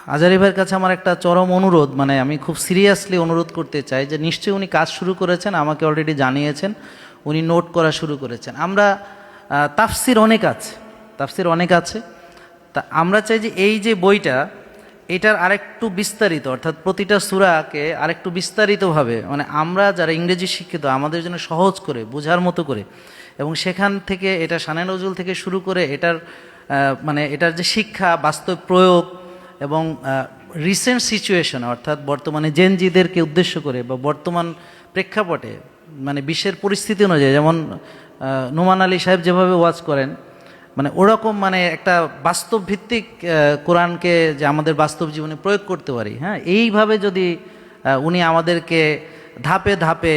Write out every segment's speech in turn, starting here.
আজারি ভাইয়ের কাছে আমার একটা চরম অনুরোধ, মানে আমি খুব সিরিয়াসলি অনুরোধ করতে চাই যে নিশ্চয়ই উনি কাজ শুরু করেছেন, আমাকে অলরেডি জানিয়েছেন, উনি নোট করা শুরু করেছেন। আমরা তাফসির অনেক আছে, তাফসির অনেক আছে, তা আমরা চাই যে এই যে বইটা এটার আরেকটু বিস্তারিত, অর্থাৎ প্রতিটা সূরাকে আরেকটু বিস্তারিতভাবে, মানে আমরা যারা ইংরেজি শিক্ষিত আমাদের জন্য সহজ করে বোঝার মতো করে, এবং সেখান থেকে এটা শানে নজরুল থেকে শুরু করে এটার মানে এটার যে শিক্ষা, বাস্তব প্রয়োগ এবং রিসেন্ট সিচুয়েশন, অর্থাৎ বর্তমানে জেনজিদেরকে উদ্দেশ্য করে বা বর্তমান প্রেক্ষাপটে মানে বিশ্বের পরিস্থিতি অনুযায়ী, যেমন নোমান আলী সাহেব যেভাবে ওয়াজ করেন, মানে ওরকম মানে একটা বাস্তব ভিত্তিক কোরআনকে যে আমাদের বাস্তব জীবনে প্রয়োগ করতে পারি, হ্যাঁ, এইভাবে যদি উনি আমাদেরকে ধাপে ধাপে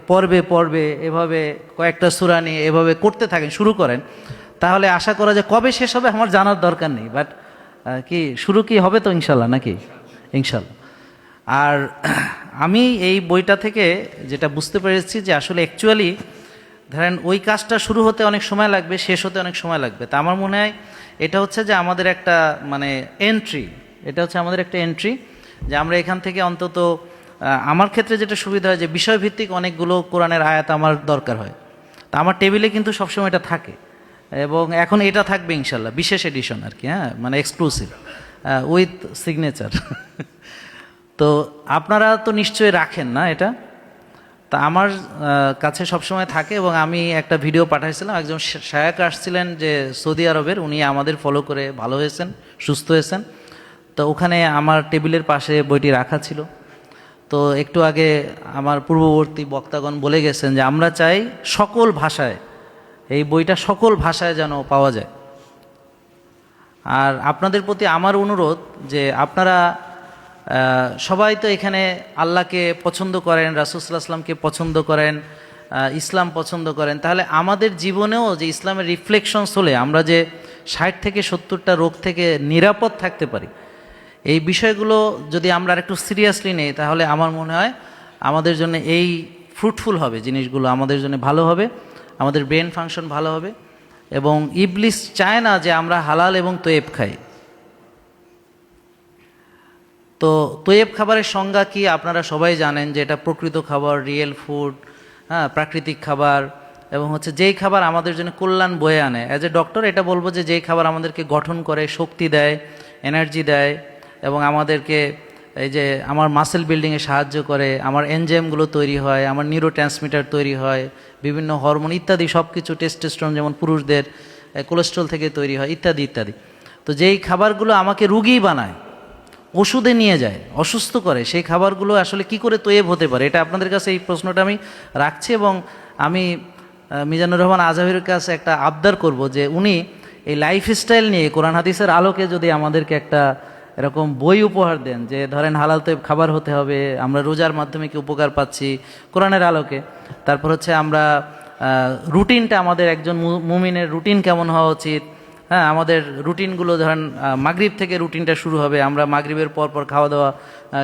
পর্বে পর্বে এভাবে কয়েকটা সূরা নিয়ে এভাবে করতে থাকেন, শুরু করেন, তাহলে আশা করা যায় কবে শেষ হবে আমার জানার দরকার নেই, বাট কি শুরু কি হবে তো ইনশাল্লাহ, নাকি? ইনশাল্লাহ। আর আমি এই বইটা থেকে যেটা বুঝতে পেরেছি যে আসলে অ্যাকচুয়ালি ধরেন ওই কাজটা শুরু হতে অনেক সময় লাগবে, শেষ হতে অনেক সময় লাগবে। তা আমার মনে হয় এটা হচ্ছে যে আমাদের একটা মানে এন্ট্রি, এটা হচ্ছে আমাদের একটা এন্ট্রি, যে আমরা এখান থেকে অন্তত আমার ক্ষেত্রে যেটা সুবিধা হয় যে বিষয়ভিত্তিক অনেকগুলো কোরআনের আয়াত আমার দরকার হয়, তা আমার টেবিলে কিন্তু সবসময় এটা থাকে, এবং এখন এটা থাকবে ইনশাল্লাহ, বিশেষ এডিশন আর কি, হ্যাঁ, মানে এক্সক্লুসিভ উইথ সিগনেচার। তো আপনারা তো নিশ্চয়ই রাখেন না এটা? তা আমার কাছে সবসময় থাকে, এবং আমি একটা ভিডিও পাঠাইছিলাম, একজন শায়ক আসছিলেন যে সৌদি আরবের, উনি আমাদের ফলো করে ভালো হয়েছেন, সুস্থ হয়েছেন, তো ওখানে আমার টেবিলের পাশে বইটি রাখা ছিল। তো একটু আগে আমার পূর্ববর্তী বক্তাগণ বলে গেছেন যে আমরা চাই সকল ভাষায়, এই বইটা সকল ভাষায় যেন পাওয়া যায়। আর আপনাদের প্রতি আমার অনুরোধ যে আপনারা সবাই তো এখানে আল্লাহকে পছন্দ করেন, রাসূল সাল্লাল্লাহু আলাইহি ওয়াসাল্লামকে পছন্দ করেন, ইসলাম পছন্দ করেন, তাহলে আমাদের জীবনেও যে ইসলামের রিফ্লেকশনস হলে আমরা যে 60 থেকে 70টা রোগ থেকে নিরাপদ থাকতে পারি, এই বিষয়গুলো যদি আমরা একটু সিরিয়াসলি নেই, তাহলে আমার মনে হয় আমাদের জন্য এই ফ্রুটফুল হবে, জিনিসগুলো আমাদের জন্য ভালো হবে, আমাদের ব্রেন ফাংশন ভালো হবে। এবং ইবলিস চায় না যে আমরা হালাল এবং তয়েব খাই। তো তয়েব খাবারের সংজ্ঞা কি আপনারা সবাই জানেন, যে এটা প্রকৃত খাবার, রিয়েল ফুড, হ্যাঁ, প্রাকৃতিক খাবার, এবং হচ্ছে যেই খাবার আমাদের জন্য কল্যাণ বয়ে আনে। অ্যাজ এ ডক্টর এটা বলবো যে যেই খাবার আমাদেরকে গঠন করে, শক্তি দেয়, এনার্জি দেয়, এবং আমাদেরকে এই যে আমার মাসেল বিল্ডিংয়ে সাহায্য করে, আমার এনজাইমগুলো তৈরি হয়, আমার নিউরো ট্রান্সমিটার তৈরি হয়, বিভিন্ন হরমোন ইত্যাদি সব কিছু, টেস্টোস্টেরন যেমন পুরুষদের, কোলেস্ট্রল থেকে তৈরি হয়, ইত্যাদি ইত্যাদি। তো যেই খাবারগুলো আমাকে রুগী বানায়, ওষুধে নিয়ে যায়, অসুস্থ করে, সেই খাবারগুলো আসলে কি করে তৈব হতে পারে, এটা আপনাদের কাছে এই প্রশ্নটা আমি রাখছি। এবং আমি মিজানুর রহমান আজহারির কাছে একটা আবদার করব যে উনি এই লাইফস্টাইল নিয়ে কোরআন হাদিসের আলোকে যদি আমাদেরকে একটা এরকম বই উপহার দেন, যে ধরেন হালাল তৈব খাবার হতে হবে, আমরা রোজার মাধ্যমে কি উপকার পাচ্ছি কোরআনের আলোকে, তারপর হচ্ছে আমরা রুটিনটা, আমাদের একজন মুমিনের রুটিন কেমন হওয়া উচিত, হ্যাঁ, আমাদের রুটিনগুলো ধরেন মাগরিব থেকে রুটিনটা শুরু হবে, আমরা মাগরিবের পর পর খাওয়া দাওয়া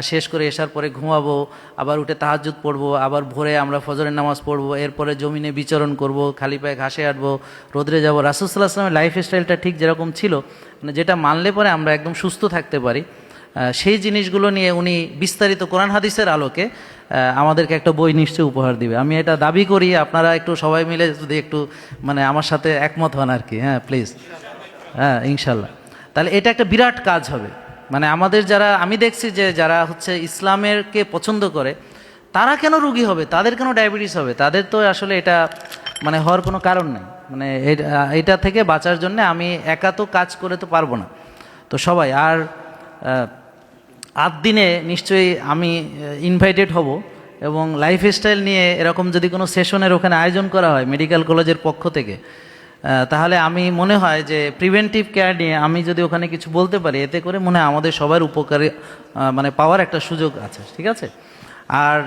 শেষ করে এসার পরে ঘুমাবো, আবার উঠে তাহাজ্জুদ পড়বো, আবার ভোরে আমরা ফজরের নামাজ পড়বো, এরপরে জমিনে বিচরণ করব, খালি পায়ে ঘাসে হাঁটবো, রোদ্রে যাবো। রাসূল সাল্লাল্লাহু আলাইহি ওয়াসাল্লামের লাইফস্টাইলটা ঠিক যেরকম ছিল, মানে যেটা মানলে পরে আমরা একদম সুস্থ থাকতে পারি, সেই জিনিসগুলো নিয়ে উনি বিস্তারিত কোরআন হাদিসের আলোকে আমাদেরকে একটা বই নিশ্চয়ই উপহার দিবে। আমি এটা দাবি করি, আপনারা একটু সবাই মিলে যদি একটু মানে আমার সাথে একমত হন আর কি, হ্যাঁ প্লিজ, হ্যাঁ ইনশাল্লাহ। তাহলে এটা একটা বিরাট কাজ হবে। মানে আমাদের যারা, আমি দেখছি যে যারা হচ্ছে ইসলামেরকে পছন্দ করে, তারা কেন রুগী হবে, তাদের কেন ডায়াবেটিস হবে, তাদের তো আসলে এটা মানে হওয়ার কোনো কারণ নেই। মানে এটা থেকে বাঁচার জন্য আমি একা তো কাজ করে তো পারবো না, তো সবাই। আর 8 দিনে নিশ্চয়ই আমি ইনভাইটেড হব, এবং লাইফস্টাইল নিয়ে এরকম যদি কোনো সেশনের ওখানে আয়োজন করা হয় মেডিকেল কলেজের পক্ষ থেকে, তাহলে আমি মনে হয় যে প্রিভেন্টিভ কেয়ার নিয়ে আমি যদি ওখানে কিছু বলতে পারি, এতে করে মনে হয় আমাদের সবার উপকারে মানে পাওয়ার একটা সুযোগ আছে, ঠিক আছে। আর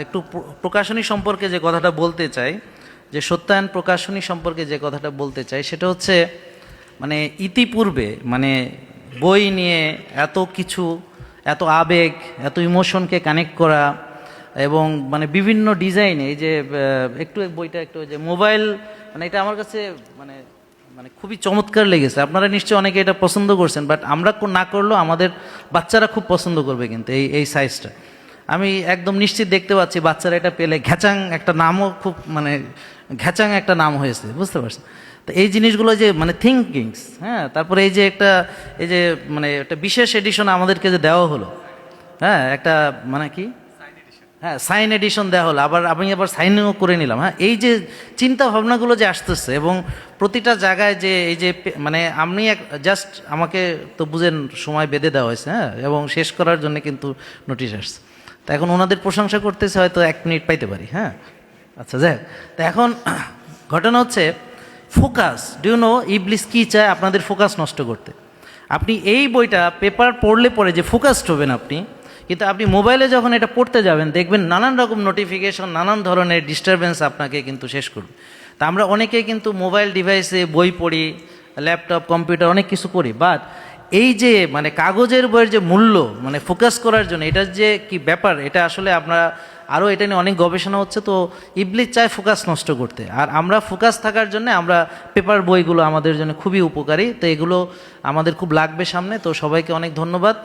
একটু প্রকাশনী সম্পর্কে যে কথাটা বলতে চাই, যে সত্যায়ন প্রকাশনী সম্পর্কে যে কথাটা বলতে চাই, সেটা হচ্ছে মানে ইতিপূর্বে মানে বই নিয়ে এত কিছু, এত আবেগ, এত ইমোশনকে কানেক্ট করা, এবং মানে বিভিন্ন ডিজাইনে, এই যে একটু বইটা একটু যে মোবাইল, মানে এটা আমার কাছে মানে মানে খুবই চমৎকার লেগেছে। আপনারা নিশ্চয়ই অনেকে এটা পছন্দ করছেন, বাট আমরা না করলেও আমাদের বাচ্চারা খুব পছন্দ করবে কিন্তু এই সাইজটা আমি একদম নিশ্চিত দেখতে পাচ্ছি বাচ্চারা এটা পেলে ঘ্যাচাং একটা নামও খুব মানে ঘ্যাচাং একটা নাম হয়েছে, বুঝতে পারছেন? তো এই জিনিসগুলো যে মানে থিঙ্কিংস, হ্যাঁ, তারপরে এই যে একটা এই যে মানে একটা বিশেষ এডিশন আমাদেরকে যে দেওয়া হলো, হ্যাঁ, একটা মানে কি, হ্যাঁ, সাইন এডিশন দেওয়া হলো, আমি আবার সাইনও করে নিলাম। হ্যাঁ, এই যে চিন্তা ভাবনাগুলো যে আসতেছে এবং প্রতিটা জায়গায় যে এই যে মানে আমি জাস্ট আমাকে তো বুঝেন সময় বেঁধে দেওয়া হয়েছে, হ্যাঁ, এবং শেষ করার জন্য কিন্তু নোটিশ আসছে। তো এখন ওনাদের প্রশংসা করতেছে, হয়তো 1 মিনিট পাইতে পারি। হ্যাঁ, আচ্ছা, যাই হোক। তো এখন ঘটনা হচ্ছে ফোকাস। ডু ইউ নো ইবলিস কী চায়? আপনাদের ফোকাস নষ্ট করতে। আপনি এই বইটা পেপার পড়লে পরে যে ফোকাসড হবেন আপনি, কিন্তু আপনি মোবাইলে যখন এটা পড়তে যাবেন দেখবেন নানান রকম নোটিফিকেশন, নানান ধরনের ডিস্টারবেন্স আপনাকে কিন্তু শেষ করবে। তা আমরা অনেকেই কিন্তু মোবাইল ডিভাইসে বই পড়ি, ল্যাপটপ, কম্পিউটার অনেক কিছু করি, বাট এই যে মানে কাগজের বইয়ের যে মূল্য, মানে ফোকাস করার জন্য এটার যে কি ব্যাপার, এটা আসলে আমরা আরও এটা নিয়ে অনেক গবেষণা হচ্ছে। তো ইবলিস চায় ফোকাস নষ্ট করতে, আর আমরা ফোকাস থাকার জন্য আমরা পেপার বইগুলো আমাদের জন্য খুবই উপকারী। তো এগুলো আমাদের খুব লাগবে সামনে। তো সবাইকে অনেক ধন্যবাদ।